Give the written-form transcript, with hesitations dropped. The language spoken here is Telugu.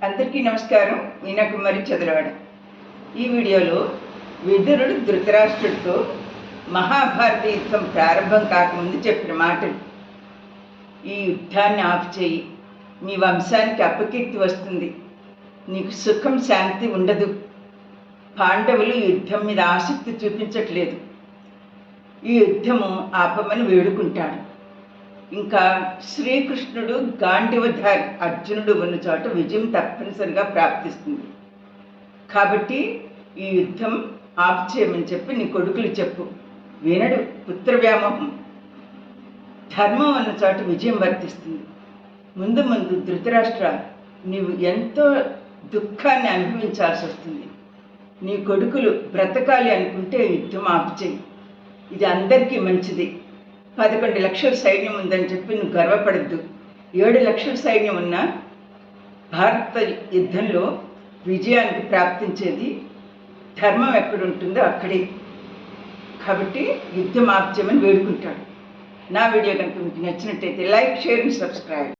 అందరికీ నమస్కారం. మీనాకుమారి చదరవాడ. ఈ వీడియోలో విదురుడు ధృతరాష్ట్రుడితో మహాభారత యుద్ధం ప్రారంభం కాకముందు చెప్పిన మాటలు. ఈ యుద్ధాన్ని ఆపు చేయి, మీ వంశానికి అపకీర్తి వస్తుంది, నీకు సుఖం శాంతి ఉండదు. పాండవులు యుద్ధం మీద ఆసక్తి చూపించట్లేదు, ఈ యుద్ధము ఆపమని వేడుకుంటాడు. ఇంకా శ్రీకృష్ణుడు గాంధీవధారి అర్జునుడు ఉన్న చోట విజయం తప్పనిసరిగా ప్రాప్తిస్తుంది. కాబట్టి ఈ యుద్ధం ఆపు చేయమని చెప్పి నీ కొడుకులు చెప్పు. వినడు. పుత్ర వ్యామోహం. ధర్మం ఉన్న చోట విజయం వర్తిస్తుంది. ముందు ముందు ధృతరాష్ట్ర, నీవు ఎంతో దుఃఖాన్ని అనుభవించాల్సి వస్తుంది. నీ కొడుకులు బ్రతకాలి అనుకుంటే యుద్ధం ఆపు చేయి. ఇది అందరికీ మంచిది. 11 లక్షల సైన్యం ఉందని చెప్పి నువ్వు గర్వపడద్దు. 7 లక్షల సైన్యం ఉన్న భారత యుద్ధంలో విజయానికి ప్రాప్తించేది ధర్మం ఎక్కడుంటుందో అక్కడే. కాబట్టి యుద్ధం ఆపు చేయమని వేడుకుంటాడు. నా వీడియో కనుక మీకు నచ్చినట్టయితే లైక్, షేర్ అండ్ సబ్స్క్రైబ్.